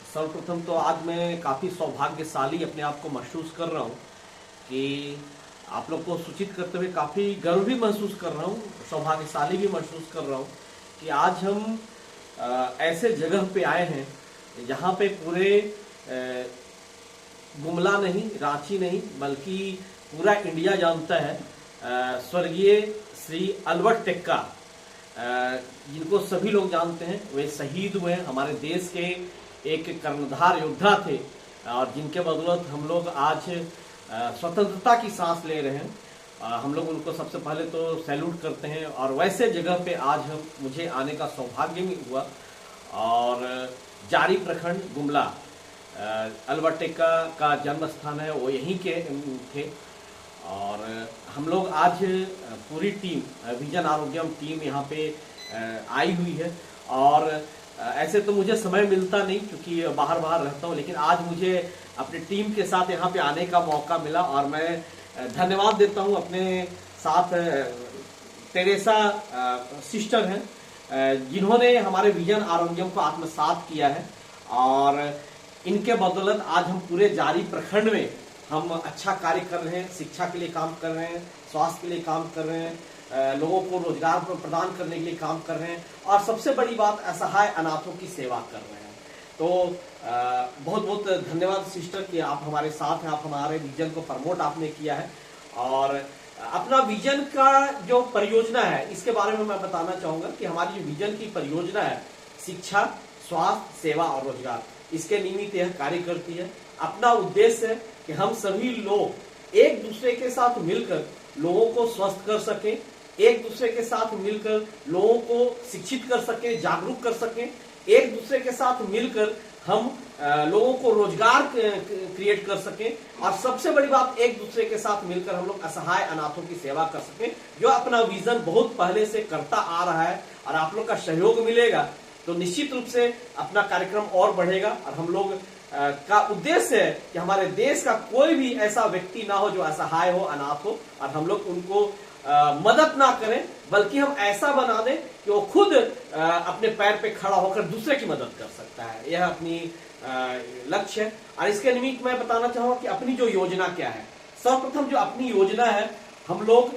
सर्वप्रथम तो आज मैं काफ़ी सौभाग्यशाली अपने आप को महसूस कर रहा हूँ कि आप लोग को सूचित करते हुए काफ़ी गर्व भी महसूस कर रहा हूँ, सौभाग्यशाली भी महसूस कर रहा हूँ कि आज हम ऐसे जगह पे आए हैं जहाँ पे पूरे गुमला नहीं, रांची नहीं, बल्कि पूरा इंडिया जानता है स्वर्गीय श्री अल्बर्ट टेक्का, जिनको सभी लोग जानते हैं। वे शहीद हुए, हमारे देश के एक कर्णधार योद्धा थे और जिनके बदौलत हम लोग आज स्वतंत्रता की सांस ले रहे हैं। हम लोग उनको सबसे पहले तो सैल्यूट करते हैं और वैसे जगह पे आज मुझे आने का सौभाग्य भी हुआ। और जारी प्रखंड गुमला, अल्बर्ट टेक्का का जन्म स्थान है, वो यहीं के थे। और हम लोग आज पूरी टीम, विजन आरोग्यम टीम यहाँ पे आई हुई है। और ऐसे तो मुझे समय मिलता नहीं क्योंकि बाहर रहता हूँ, लेकिन आज मुझे अपनी टीम के साथ यहाँ पे आने का मौका मिला और मैं धन्यवाद देता हूँ। अपने साथ टेरेसा सिस्टर हैं जिन्होंने हमारे विजन आरोग्यम को आत्मसात किया है और इनके बदौलत आज हम पूरे जारी प्रखंड में हम अच्छा कार्य कर रहे हैं, शिक्षा के लिए काम कर रहे हैं, स्वास्थ्य के लिए काम कर रहे हैं, लोगों को रोजगार प्रदान करने के लिए काम कर रहे हैं और सबसे बड़ी बात असहाय अनाथों की सेवा कर रहे हैं। तो बहुत बहुत धन्यवाद सिस्टर कि आप हमारे साथ हैं, आप हमारे विजन को प्रमोट आपने किया है। और अपना विजन का जो परियोजना है इसके बारे में मैं बताना चाहूंगा कि हमारी जो विजन की परियोजना है शिक्षा, स्वास्थ्य, सेवा और रोजगार, इसके निमित्त यह कार्य करती है। अपना उद्देश्य है कि हम सभी लोग एक दूसरे के साथ मिलकर लोगों को स्वस्थ कर सकें, एक दूसरे के साथ मिलकर लोगों को शिक्षित कर सकें, जागरूक कर सकें, एक दूसरे के साथ मिलकर हम लोगों को रोजगार क्रिएट कर सकें और सबसे बड़ी बात एक दूसरे के साथ मिलकर हम लोग असहाय अनाथों की सेवा कर सकें, जो अपना विजन बहुत पहले से करता आ रहा है। और आप लोग का सहयोग मिलेगा तो निश्चित रूप से अपना कार्यक्रम और बढ़ेगा। और हम लोग का उद्देश्य है कि हमारे देश का कोई भी ऐसा व्यक्ति ना हो जो असहाय हो, अनाथ हो, और हम लोग उनको मदद ना करें बल्कि हम ऐसा बना दें कि वो खुद अपने पैर पे खड़ा होकर दूसरे की मदद कर सकता है। यह अपनी लक्ष्य है। और इसके निमित्त मैं बताना चाहूंगा कि अपनी जो योजना क्या है। सर्वप्रथम जो अपनी योजना है, हम लोग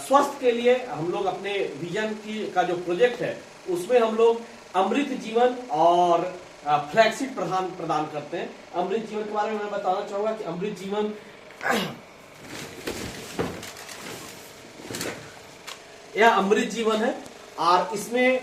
स्वास्थ्य के लिए हम लोग अपने विजन की का जो प्रोजेक्ट है उसमें हम लोग अमृत जीवन और फ्लैक्सीड प्रदान करते हैं। अमृत जीवन के बारे में मैं बताना चाहूंगा कि अमृत जीवन यह अमृत जीवन है और इसमें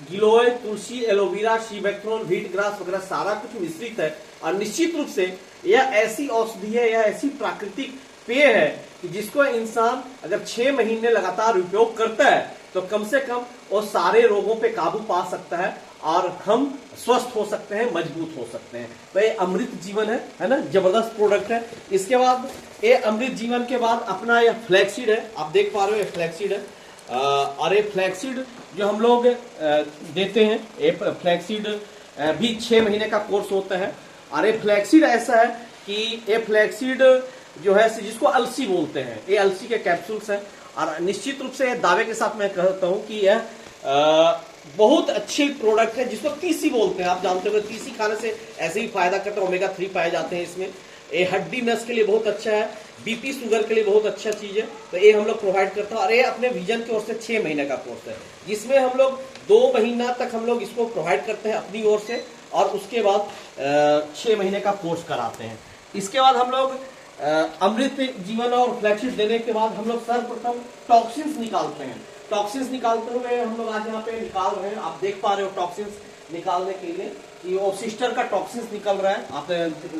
गिलोय, तुलसी, एलोवेरा, शीबैक्ट्रोन, व्हीट ग्रास वगैरह सारा कुछ मिश्रित है। और निश्चित रूप से यह ऐसी औषधि है, यह ऐसी प्राकृतिक पेय है कि जिसको इंसान अगर 6 महीने लगातार उपयोग करता है तो कम से कम वो सारे रोगों पे काबू पा सकता है और हम स्वस्थ हो सकते हैं, मजबूत हो सकते हैं। तो ये अमृत जीवन है ना, जबरदस्त प्रोडक्ट है। इसके बाद ये अमृत जीवन के बाद अपना यह फ्लैक्सीड है, आप देख पा रहे हो ये फ्लैक्सीड है। और ये फ्लैक्सीड जो हम लोग देते हैं, ये फ्लैक्सीड भी 6 महीने का कोर्स होता है। और ये फ्लैक्सीड ऐसा है कि ये फ्लैक्सीड जो है जिसको अलसी बोलते हैं, ये अलसी के कैप्सूल्स हैं। और निश्चित रूप से दावे के साथ मैं कहता हूं कि यह बहुत अच्छी प्रोडक्ट है जिसको तीसी बोलते हैं। आप जानते हो तीसी खाने से ऐसे ही फायदा करता है, ओमेगा 3 पाए जाते हैं इसमें। ये हड्डी नस के लिए बहुत अच्छा है, बीपी शुगर के लिए बहुत अच्छा चीज है। तो ये हम लोग प्रोवाइड करते हैं और ये अपने विजन की ओर से 6 महीने का कोर्स है जिसमें हम लोग 2 महीना तक हम लोग इसको प्रोवाइड करते हैं अपनी ओर से और उसके बाद 6 महीने का कोर्स कराते हैं। इसके बाद हम लोग अमृत जीवन और फ्लैक्सीड देने के बाद हम लोग सर्वप्रथम टॉक्सिन्स निकालते हैं। टॉक्सिन्स निकालते हुए हम लोग आज यहाँ पे निकाल रहे हैं, आप देख पा रहे हो टॉक्सिन्स निकालने के लिए कि वो सिस्टर का टॉक्सिन्स निकल रहा है। आप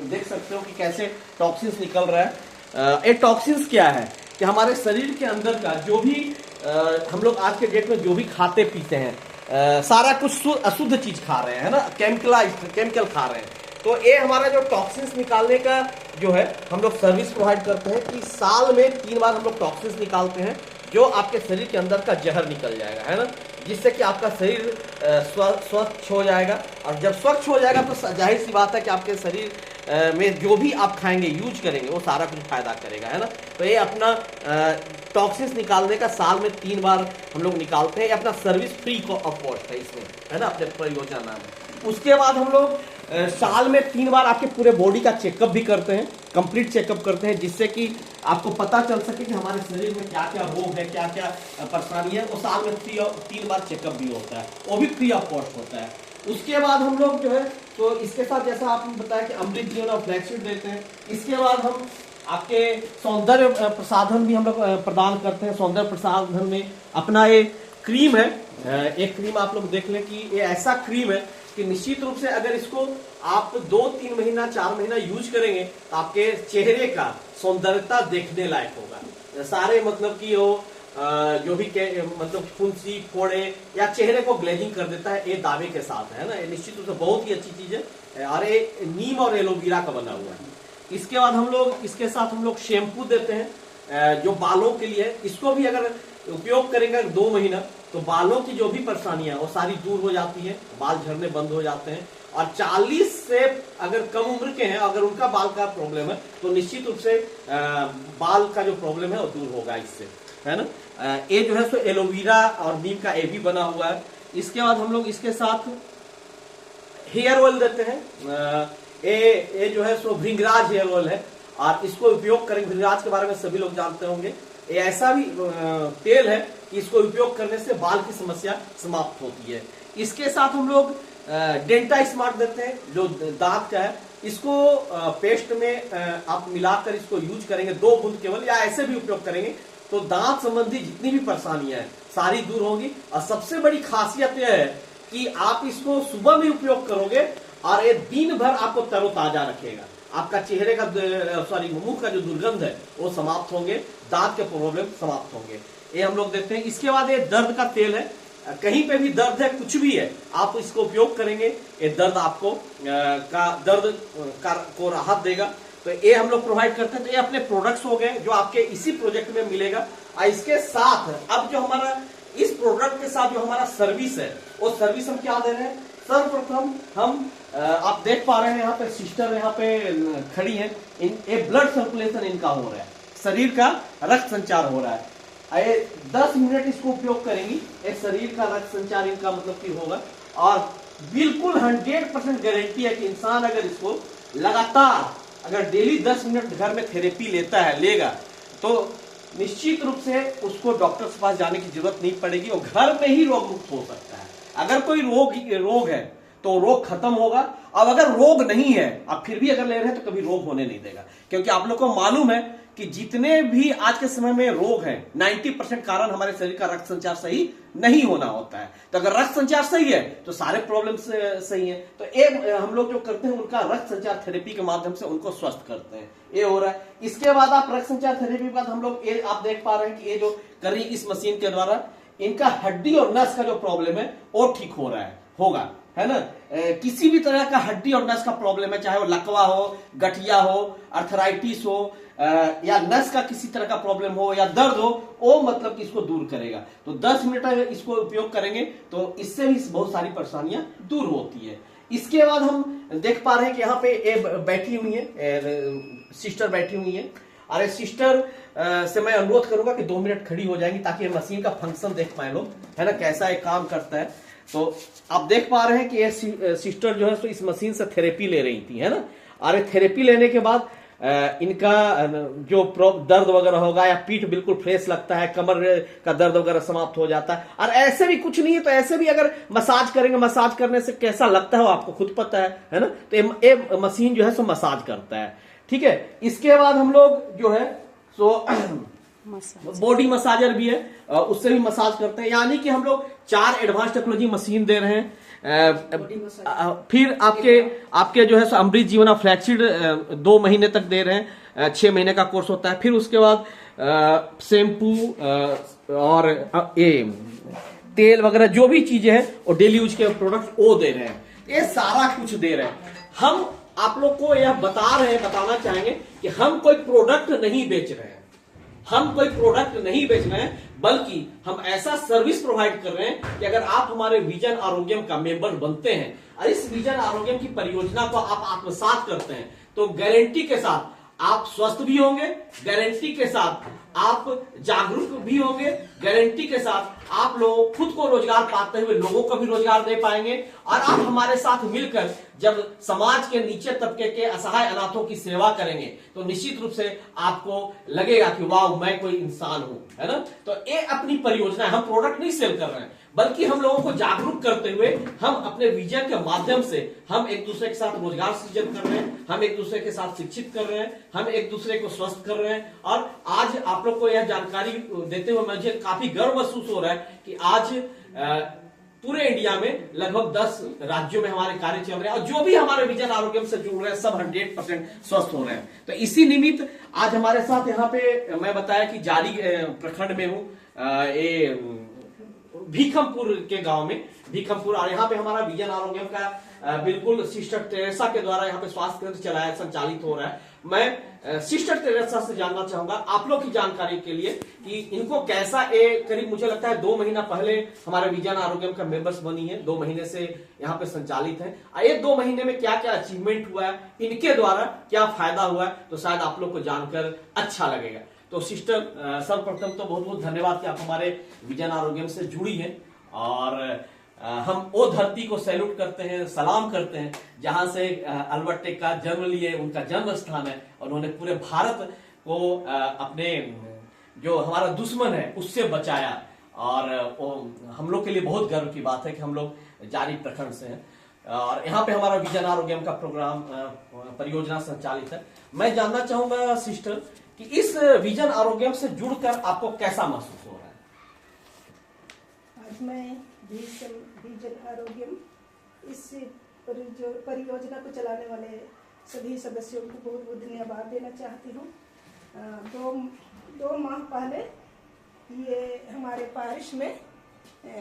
देख सकते हो कि कैसे टॉक्सिन्स निकल रहा है। ये टॉक्सिन्स क्या है कि हमारे शरीर के अंदर का जो भी हम लोग आज के डेट में जो भी खाते पीते हैं, सारा कुछ अशुद्ध चीज खा रहे हैं ना, केमिकल खा रहे हैं। तो ये हमारा जो टॉक्सिन्स निकालने का जो है हम लोग सर्विस प्रोवाइड करते हैं कि साल में 3 बार हम लोग टॉक्सिन्स निकालते हैं जो आपके शरीर के अंदर का जहर निकल जाएगा, है ना, जिससे कि आपका शरीर स्वच्छ हो जाएगा। और जब स्वच्छ हो जाएगा तो जाहिर सी बात है कि आपके शरीर में जो भी आप खाएंगे, यूज करेंगे, वो सारा कुछ फायदा करेगा, है ना। तो ये अपना टॉक्सिन्स निकालने का साल में 3 बार हम लोग निकालते हैं। ये अपना सर्विस फ्री ऑफ कॉस्ट है इसमें, है ना, अपने परियोजना में। उसके बाद हम लोग साल में 3 बार आपके पूरे बॉडी का चेकअप भी करते हैं, कंप्लीट चेकअप करते हैं, जिससे कि आपको पता चल सके कि हमारे शरीर में क्या क्या रोग है, क्या क्या परेशानी है। वो साल में 3 बार चेकअप भी होता है, वो भी फ्री ऑफ कॉस्ट होता है। उसके बाद हम लोग जो है तो इसके साथ जैसा आपने बताया कि अमृत जीवन और फ्लैक्सीड देते हैं। इसके बाद हम आपके सौंदर्य प्रसाधन भी हम लोग प्रदान करते हैं। सौंदर्य प्रसाधन में अपना ये क्रीम है, एक क्रीम आप लोग देख लें कि ये ऐसा क्रीम है कि निश्चित रूप से अगर इसको आप 2-3 महीना 4 महीना यूज करेंगे तो आपके चेहरे का सौंदर्यता देखने लायक होगा। सारे मतलब कि वो जो भी मतलब फुंसी फोड़े या चेहरे को ग्लेजिंग कर देता है, ये दावे के साथ है ना। ये निश्चित रूप से बहुत ही अच्छी चीज है और ये नीम और एलोवेरा का बना हुआ है। इसके बाद हम लोग इसके साथ हम लोग शैम्पू देते हैं जो बालों के लिए। इसको भी अगर उपयोग करेंगे 2 महीना तो बालों की जो भी परेशानियां वो सारी दूर हो जाती है, बाल झड़ने बंद हो जाते हैं। और 40 से अगर कम उम्र के हैं, अगर उनका बाल का प्रॉब्लम है तो निश्चित रूप से बाल का जो प्रॉब्लम है वो दूर होगा इससे, है ना। ये जो है सो एलोवेरा और नीम का ये भी बना हुआ है। इसके बाद हम लोग इसके साथ हेयर ऑयल देते हैं। ये जो है सो भृंगराज हेयर ऑयल है और इसको उपयोग करेंगे। भृंगराज के बारे में सभी लोग जानते होंगे। ये ऐसा भी तेल है कि इसको उपयोग करने से बाल की समस्या समाप्त होती है। इसके साथ हम लोग डेंटा स्मार्ट देते हैं जो दांत का है। इसको पेस्ट में आप मिलाकर इसको यूज करेंगे 2 बूंद केवल, या ऐसे भी उपयोग करेंगे तो दांत संबंधी जितनी भी परेशानियां हैं सारी दूर होंगी। और सबसे बड़ी खासियत यह है कि आप इसको सुबह में उपयोग करोगे और ये दिन भर आपको तरोताजा रखेगा। आपका चेहरे का मुंह का जो दुर्गंध है वो समाप्त होंगे, दांत के प्रॉब्लम समाप्त होंगे। ये हम लोग देते हैं। इसके बाद ये दर्द का तेल है। कहीं पे भी दर्द है, कुछ भी है, आप इसको उपयोग करेंगे, ये दर्द आपको को राहत देगा। तो ये हम लोग प्रोवाइड करते हैं। तो ये अपने प्रोडक्ट्स हो गए जो आपके इसी प्रोजेक्ट में मिलेगा। और इसके साथ अब जो हमारा इस प्रोडक्ट के साथ जो हमारा सर्विस है वो सर्विस हम क्या दे रहे हैं। सर्वप्रथम हम आप देख पा रहे हैं यहाँ पे सिस्टर यहाँ पे खड़ी है। ये ब्लड सर्कुलेशन इनका हो रहा है, शरीर का रक्त संचार हो रहा है। 10 मिनट इसको उपयोग करेंगी, एक शरीर का रक्त संचार इनका मतलब कि होगा। और बिल्कुल 100% गारंटी है कि इंसान अगर इसको लगातार अगर डेली 10 मिनट घर में थेरेपी लेगा तो निश्चित रूप से उसको डॉक्टर के पास जाने की जरूरत नहीं पड़ेगी और घर में ही रोग मुक्त हो सकता है। अगर कोई रोग है तो रोग खत्म होगा। अब अगर रोग नहीं है, आप फिर भी अगर ले रहे हैं तो कभी रोग होने नहीं देगा। क्योंकि आप लोग को मालूम है कि जितने भी आज के समय में रोग हैं 90% कारण हमारे शरीर का रक्त संचार सही नहीं होना होता है। तो अगर रक्त संचार सही है तो सारे प्रॉब्लम सही है। तो एक हम लोग जो करते हैं उनका रक्त संचार थेरेपी के माध्यम से उनको स्वस्थ करते हैं, ये हो रहा है। इसके बाद आप रक्त संचार थेरेपी के बाद हम लोग ये आप देख पा रहे हैं कि ये जो कर रही इस मशीन के द्वारा इनका हड्डी और नस का जो प्रॉब्लम है वो ठीक हो रहा है, होगा, है ना। किसी भी तरह का हड्डी और नस का प्रॉब्लम है, चाहे वो लकवा हो, गठिया हो, अर्थराइटिस हो या नस का किसी तरह का प्रॉब्लम हो या दर्द हो, वो मतलब कि इसको दूर करेगा। तो 10 मिनट अगर इसको उपयोग करेंगे तो इससे भी बहुत सारी परेशानियां दूर होती है। इसके बाद हम देख पा रहे हैं कि यहाँ पे बैठी हुई है सिस्टर बैठी हुई है। अरे सिस्टर से मैं अनुरोध करूंगा कि 2 मिनट खड़ी हो जाएंगी ताकि मशीन का फंक्शन देख पाए लोग, है ना, कैसा ये काम करता है। तो आप देख पा रहे हैं कि ये सिस्टर जो है तो इस मशीन से थेरेपी ले रही थी, है ना। और थेरेपी लेने के बाद इनका जो दर्द वगैरह होगा या पीठ बिल्कुल फ्रेश लगता है, कमर का दर्द वगैरह समाप्त हो जाता है। और ऐसे भी कुछ नहीं है तो ऐसे भी अगर मसाज करेंगे, मसाज करने से कैसा लगता है आपको खुद पता है ना। तो ये मशीन जो है सो मसाज करता है, ठीक है। इसके बाद हम लोग जो है सो बॉडी मसाजर भी है, उससे भी मसाज करते हैं। यानी कि हम लोग 4 एडवांस टेक्नोलॉजी मशीन दे रहे हैं। फिर आपके जो है सो अमृत जीवन और फ्लैक्सीड 2 महीने तक दे रहे हैं, 6 महीने का कोर्स होता है। फिर उसके बाद शैम्पू और ये तेल वगैरह जो भी चीजें हैं वो डेली यूज के प्रोडक्ट वो दे रहे हैं। ये सारा कुछ दे रहे हैं। हम आप लोग को यह बताना चाहेंगे कि हम कोई प्रोडक्ट नहीं बेच रहे हैं, हम कोई प्रोडक्ट नहीं बेच रहे हैं, बल्कि हम ऐसा सर्विस प्रोवाइड कर रहे हैं कि अगर आप हमारे विजन आरोग्यम का मेंबर बनते हैं और इस विजन आरोग्यम की परियोजना को आप आत्मसात करते हैं तो गारंटी के साथ आप स्वस्थ भी होंगे, गारंटी के साथ आप जागरूक भी होंगे, गारंटी के साथ आप लोग खुद को रोजगार पाते हुए लोगों को भी रोजगार दे पाएंगे और आप हमारे साथ मिलकर जब समाज के नीचे तबके के असहाय अनाथों की सेवा करेंगे तो निश्चित रूप से आपको लगेगा कि वाह मैं कोई इंसान हूं, है ना। तो ये अपनी परियोजना है, हम प्रोडक्ट नहीं सेल कर रहे हैं, बल्कि हम लोगों को जागरूक करते हुए हम अपने विजन के माध्यम से हम एक दूसरे के साथ रोजगार सृजन कर रहे हैं, हम एक दूसरे के साथ शिक्षित कर रहे हैं, हम एक दूसरे को स्वस्थ कर रहे हैं। और आज आप लोग को यह जानकारी देते हुए मुझे काफी गर्व महसूस हो रहा है कि आज पूरे इंडिया में लगभग 10 राज्यों में हमारे कार्य चल रहे हैं, और जो भी हमारे विजन आरोग्यम से जुड़ रहे हैं सब 100% स्वस्थ हो रहे हैं। तो इसी निमित्त आज हमारे साथ यहाँ पे मैं बताया कि जारी प्रखंड में हूँ, ये भीखमपुर के गांव में, भीखमपुर, और यहाँ पे हमारा विजन आरोग्यम का बिल्कुल सिस्टर टेरेसा के द्वारा यहाँ पे स्वास्थ्य केंद्र चलाया संचालित हो रहा है। मैं सिस्टर टेरेसा से जानना चाहूंगा आप लोग की जानकारी के लिए कि इनको कैसा, करीब मुझे लगता है 2 महीना पहले हमारे विजन आरोग्यम का मेंबर्स बनी है, 2 महीने से यहाँ पे संचालित है। ये 2 महीने में क्या क्या अचीवमेंट हुआ है, इनके द्वारा क्या फायदा हुआ है, तो शायद आप लोग को जानकर अच्छा लगेगा। तो सिस्टर सर्वप्रथम तो बहुत बहुत धन्यवाद कि आप हमारे विजन आरोग्यम से जुड़ी हैं, और हम वो धरती को सैल्यूट करते हैं, सलाम करते हैं जहां से अल्बर्ट टेक्का जन्म लिए, उनका जन्म स्थान है, और उन्होंने पूरे भारत को अपने जो हमारा दुश्मन है उससे बचाया। और हम लोग के लिए बहुत गर्व की बात है कि हम लोग जारी प्रखंड से हैं, और यहाँ पे हमारा विजन आरोग्यम का प्रोग्राम परियोजना संचालित है। मैं जानना चाहूंगा सिस्टर कि इस विजन आरोग्यम से जुड़कर आपको कैसा महसूस हो रहा है? आज मैं विजन आरोग्यम इस परियोजना को चलाने वाले सभी सदस्यों को बहुत बहुत धन्यवाद देना चाहती हूँ। दो माह पहले ये हमारे पारिश में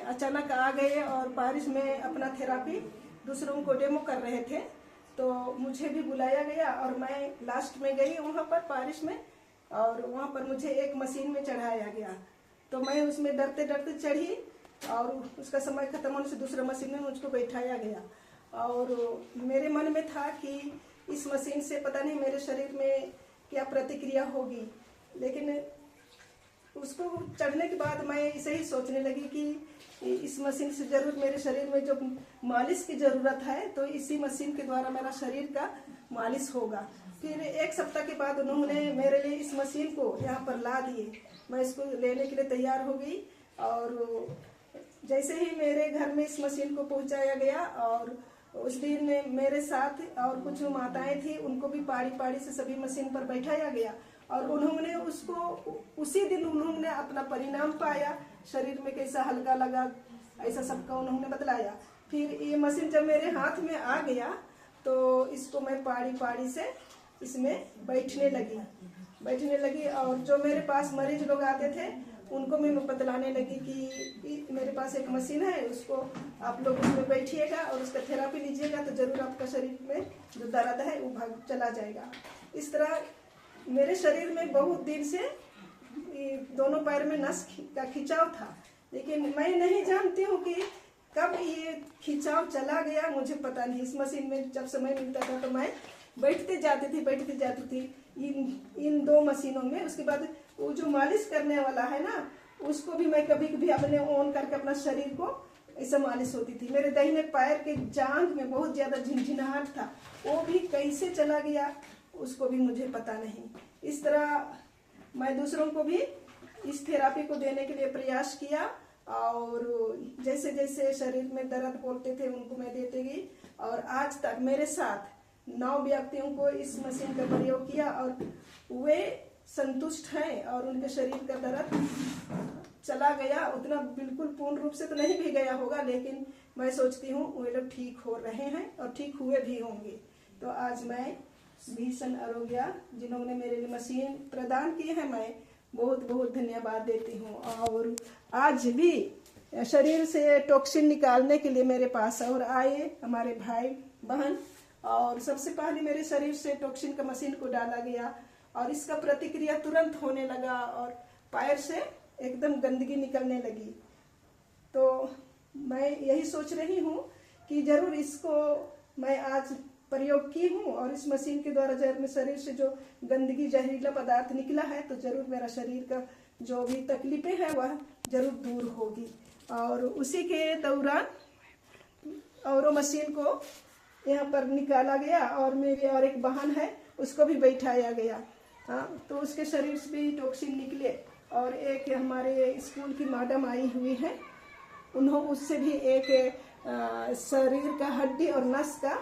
अचानक आ गए और पारिश में अपना थेरापी दूसरों को डेमो कर रहे थे, तो मुझे भी बुलाया गया और मैं लास्ट में गई वहाँ पर पारिश में, और वहाँ पर मुझे एक मशीन में चढ़ाया गया। तो मैं उसमें डरते डरते चढ़ी और उसका समय खत्म होने से दूसरे मशीन में मुझको बैठाया गया, और मेरे मन में था कि इस मशीन से पता नहीं मेरे शरीर में क्या प्रतिक्रिया होगी। लेकिन उसको चढ़ने के बाद मैं इसे ही सोचने लगी कि इस मशीन से जरूर मेरे शरीर में जो मालिश की ज़रूरत है तो इसी मशीन के द्वारा मेरा शरीर का मालिश होगा। फिर 1 सप्ताह के बाद उन्होंने मेरे लिए इस मशीन को यहाँ पर ला दिए। मैं इसको लेने के लिए तैयार हो गई, और जैसे ही मेरे घर में इस मशीन को पहुँचाया गया, और उस दिन मेरे साथ और कुछ माताएं थी, उनको भी पाड़ी पाड़ी से सभी मशीन पर बैठाया गया, और उन्होंने उसको उसी दिन उन्होंने अपना परिणाम पाया, शरीर में कैसा हल्का लगा ऐसा सबका उन्होंने बतलाया। फिर ये मशीन जब मेरे हाथ में आ गया तो इसको मैं पाड़ी पाड़ी से इसमें बैठने लगी, और जो मेरे पास मरीज लोग आते थे उनको मैं बतलाने लगी कि मेरे पास एक मशीन है, उसको आप लोग उसमें बैठिएगा और उसका थेरापी लीजिएगा तो जरूर आपका शरीर में जो दर्द है वो भाग चला जाएगा। इस तरह मेरे शरीर में बहुत दिन से दोनों पैर में नस का खिंचाव था, लेकिन मैं नहीं जानती हूँ कि कब ये खिंचाव चला गया, मुझे पता नहीं। इस मशीन में जब समय मिलता था तो मैं बैठती जाती थी इन 2 मशीनों में। उसके बाद वो जो मालिश करने वाला है ना, उसको भी मैं कभी कभी अपने ऑन करके अपना शरीर को ऐसा मालिश होती थी। मेरे दाहिने पैर के जांघ में बहुत ज्यादा झिनझिनाहट था, वो भी कैसे चला गया उसको भी मुझे पता नहीं। इस तरह मैं दूसरों को भी इस थेरापी को देने के लिए प्रयास किया, और जैसे जैसे शरीर में दर्द बोलते थे उनको मैं देते गई, और आज तक मेरे साथ 9 व्यक्तियों को इस मशीन का प्रयोग किया और वे संतुष्ट हैं, और उनके शरीर का दर्द चला गया। उतना बिल्कुल पूर्ण रूप से तो नहीं भी गया होगा, लेकिन मैं सोचती हूँ वे लोग ठीक हो रहे हैं और ठीक हुए भी होंगे। तो आज मैं विजन आरोग्य जिन्होंने मेरे लिए मशीन प्रदान की है, मैं बहुत बहुत धन्यवाद देती हूँ। और आज भी शरीर से टॉक्सिन निकालने के लिए मेरे पास और आए हमारे भाई बहन, और सबसे पहले मेरे शरीर से टॉक्सिन का मशीन को डाला गया और इसका प्रतिक्रिया तुरंत होने लगा और पैर से एकदम गंदगी निकलने लगी। तो मैं यही सोच रही हूँ कि जरूर इसको मैं आज प्रयोग की हूँ, और इस मशीन के द्वारा जरूर मेरे शरीर से जो गंदगी जहरीला पदार्थ निकला है तो जरूर मेरा शरीर का जो भी तकलीफें हैं वह जरूर दूर होगी। और उसी के दौरान और मशीन को यहाँ पर निकाला गया और मेरे और एक बहन है उसको भी बैठाया गया। हाँ, तो उसके शरीर से भी टॉक्सिन निकले। और एक हमारे स्कूल की मैडम आई हुई है, उन्होंने उससे भी एक शरीर का हड्डी और नस का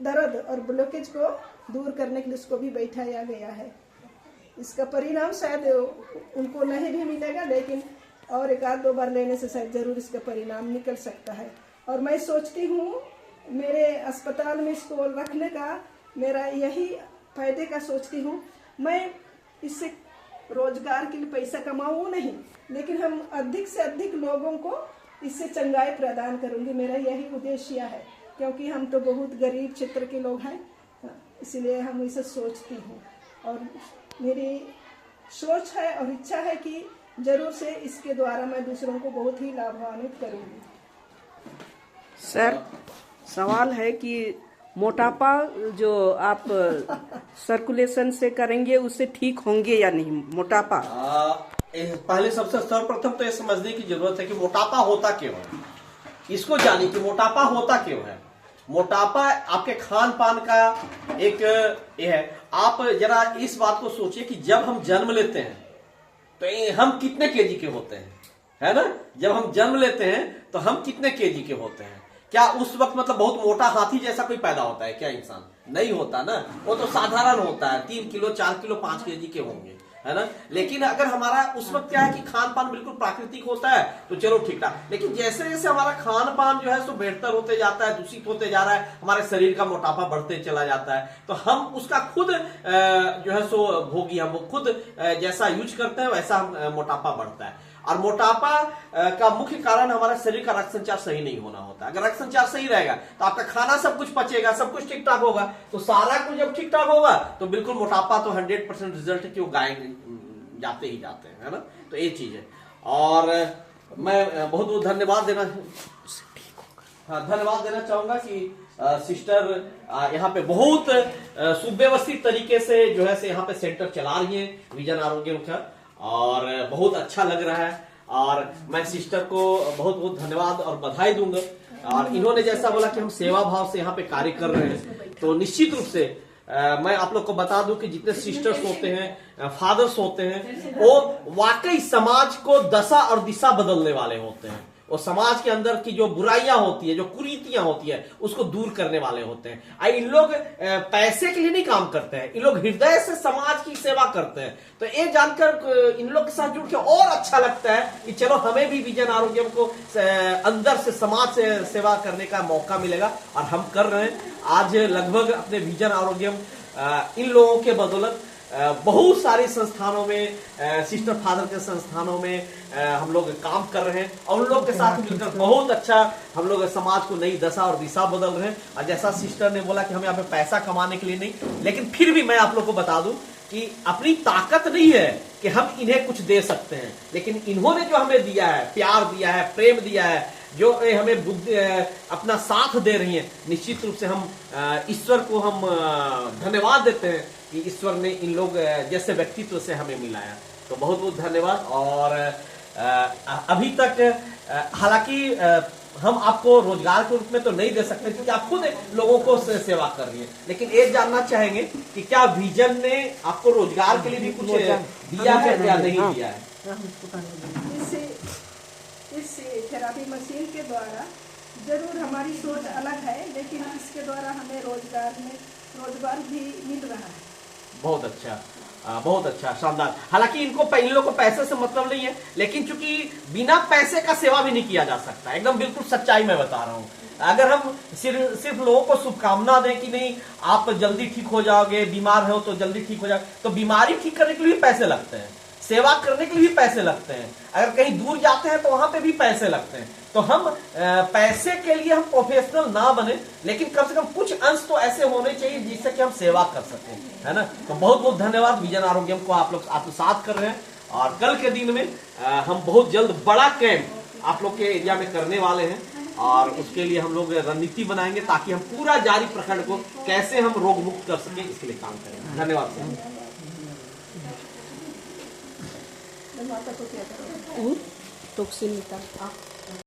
दर्द और ब्लॉकेज को दूर करने के लिए उसको भी बैठाया गया है। इसका परिणाम शायद उनको नहीं भी मिलेगा, लेकिन और एक आध दो बार लेने से शायद जरूर इसका परिणाम निकल सकता है। और मैं सोचती हूँ मेरे अस्पताल में इसको रखने का मेरा यही फायदे का सोचती हूँ। मैं इससे रोजगार के लिए पैसा कमाऊँ नहीं, लेकिन हम अधिक से अधिक लोगों को इससे चंगाई प्रदान करूँगी, मेरा यही उद्देश्य है। क्योंकि हम तो बहुत गरीब क्षेत्र के लोग हैं, इसलिए हम इसे सोचती हूँ। और मेरी सोच है और इच्छा है कि जरूर से इसके द्वारा मैं दूसरों को बहुत ही लाभान्वित करूँगी। सर, सवाल है कि मोटापा जो आप सर्कुलेशन से करेंगे उससे ठीक होंगे या नहीं? मोटापा पहले सबसे सर्वप्रथम तो ये समझने की जरूरत है कि मोटापा होता क्यों है। इसको जानिए कि मोटापा होता क्यों है। मोटापा आपके खान पान का एक ये है। आप जरा इस बात को सोचिए कि जब हम जन्म लेते हैं तो हम कितने केजी के होते हैं, है ना? जब हम जन्म लेते हैं तो हम कितने केजी के होते हैं? क्या उस वक्त मतलब बहुत मोटा हाथी जैसा कोई पैदा होता है क्या इंसान? नहीं होता ना, वो तो साधारण होता है, 3 किलो 4 किलो 5 केजी के होंगे, है ना? लेकिन अगर हमारा उस वक्त क्या है कि खान पान बिल्कुल प्राकृतिक होता है तो चलो ठीक ठाक। लेकिन जैसे जैसे हमारा खान पान जो है सो बेहतर होते जाता है, दूषित होते जा रहा है, हमारे शरीर का मोटापा बढ़ते चला जाता है, तो हम उसका खुद जो है सो भोगी, हम वो खुद जैसा यूज करते हैं वैसा मोटापा बढ़ता है। और मोटापा का मुख्य कारण हमारे शरीर का रक्त संचार सही नहीं होना होता है। अगर रक्त संचार सही रहेगा तो आपका खाना सब कुछ पचेगा, सब कुछ ठीक ठाक होगा, तो सारा कुछ जब ठीक ठाक होगा तो बिल्कुल मोटापा तो 100% रिजल्ट क्यों गाएंगे, जाते ही जाते हैं, है ना? तो ये चीज है। और मैं बहुत बहुत धन्यवाद देना चाहूंगा कि सिस्टर यहाँ पे बहुत सुव्यवस्थित तरीके से जो है से यहाँ पे सेंटर चला रही है विजन आरोग्यम का, और बहुत अच्छा लग रहा है। और मैं सिस्टर को बहुत बहुत धन्यवाद और बधाई दूंगा। और इन्होंने जैसा बोला कि हम सेवा भाव से यहाँ पे कार्य कर रहे हैं, तो निश्चित रूप से मैं आप लोग को बता दूं कि जितने सिस्टर्स होते हैं, फादर्स होते हैं, वो वाकई समाज को दशा और दिशा बदलने वाले होते हैं। वो समाज के अंदर की जो बुराइयां होती है, जो कुरीतियां होती है, उसको दूर करने वाले होते हैं। इन लोग पैसे के लिए नहीं काम करते हैं, इन लोग हृदय से समाज की सेवा करते हैं। तो ये जानकर इन लोग के साथ जुड़ के और अच्छा लगता है कि चलो हमें भी विजन आरोग्यम को अंदर से समाज से सेवा करने का मौका मिलेगा, और हम कर रहे हैं। आज लगभग अपने विजन आरोग्यम इन लोगों के बदौलत बहुत सारी संस्थानों में, सिस्टर फादर के संस्थानों में हम लोग काम कर रहे हैं, और उन लोग के साथ मिलकर बहुत अच्छा हम लोग समाज को नई दशा और दिशा बदल रहे हैं। और जैसा सिस्टर ने बोला कि हम यहाँ पे पैसा कमाने के लिए नहीं, लेकिन फिर भी मैं आप लोग को बता दूं कि अपनी ताकत नहीं है कि हम इन्हें कुछ दे सकते हैं, लेकिन इन्होंने जो हमें दिया है, प्यार दिया है, प्रेम दिया है, जो हमें बुद्धि अपना साथ दे रही है, निश्चित रूप से हम ईश्वर को हम धन्यवाद देते हैं कि ईश्वर ने इन लोग जैसे व्यक्तित्व से हमें मिलाया। तो बहुत बहुत धन्यवाद। और अभी तक हालांकि हम आपको रोजगार के रूप में तो नहीं दे सकते क्योंकि आप खुद लोगों को सेवा कर रही है, लेकिन ये जानना चाहेंगे कि क्या विजन ने आपको रोजगार के लिए भी कुछ दिया है या नहीं दिया है? इस थेरापी मशीन के द्वारा जरूर हमारी सोच अलग है, लेकिन इसके द्वारा हमें रोजगार भी मिल रहा है। बहुत अच्छा, बहुत अच्छा, शानदार। हालांकि इन लोगों को पैसे से मतलब नहीं है, लेकिन चूंकि बिना पैसे का सेवा भी नहीं किया जा सकता, एकदम बिल्कुल सच्चाई में बता रहा हूँ। अगर हम सिर्फ लोगों को शुभकामना दें कि नहीं आप जल्दी ठीक हो जाओगे, बीमार हो तो जल्दी ठीक हो जाओगे, तो बीमारी ठीक करने के लिए भी पैसे लगते हैं, सेवा करने के लिए भी पैसे लगते हैं, अगर कहीं दूर जाते हैं तो वहां पे भी पैसे लगते हैं। तो हम पैसे के लिए हम प्रोफेशनल ना बने, लेकिन कम से कम कुछ अंश तो ऐसे होने चाहिए जिससे कि हम सेवा कर सकें, है ना? तो बहुत बहुत धन्यवाद। विजन आरोग्यम को आप लोग आत्मसात कर रहे हैं, और कल के दिन में हम बहुत जल्द बड़ा कैंप आप लोग के एरिया में करने वाले हैं, और उसके लिए हम लोग रणनीति बनाएंगे ताकि हम पूरा जारी प्रखंड को कैसे हम रोग मुक्त कर सकें, इसके लिए काम करेंगे। धन्यवाद सर। माता को क्या करो? टॉक्सिन निकाल।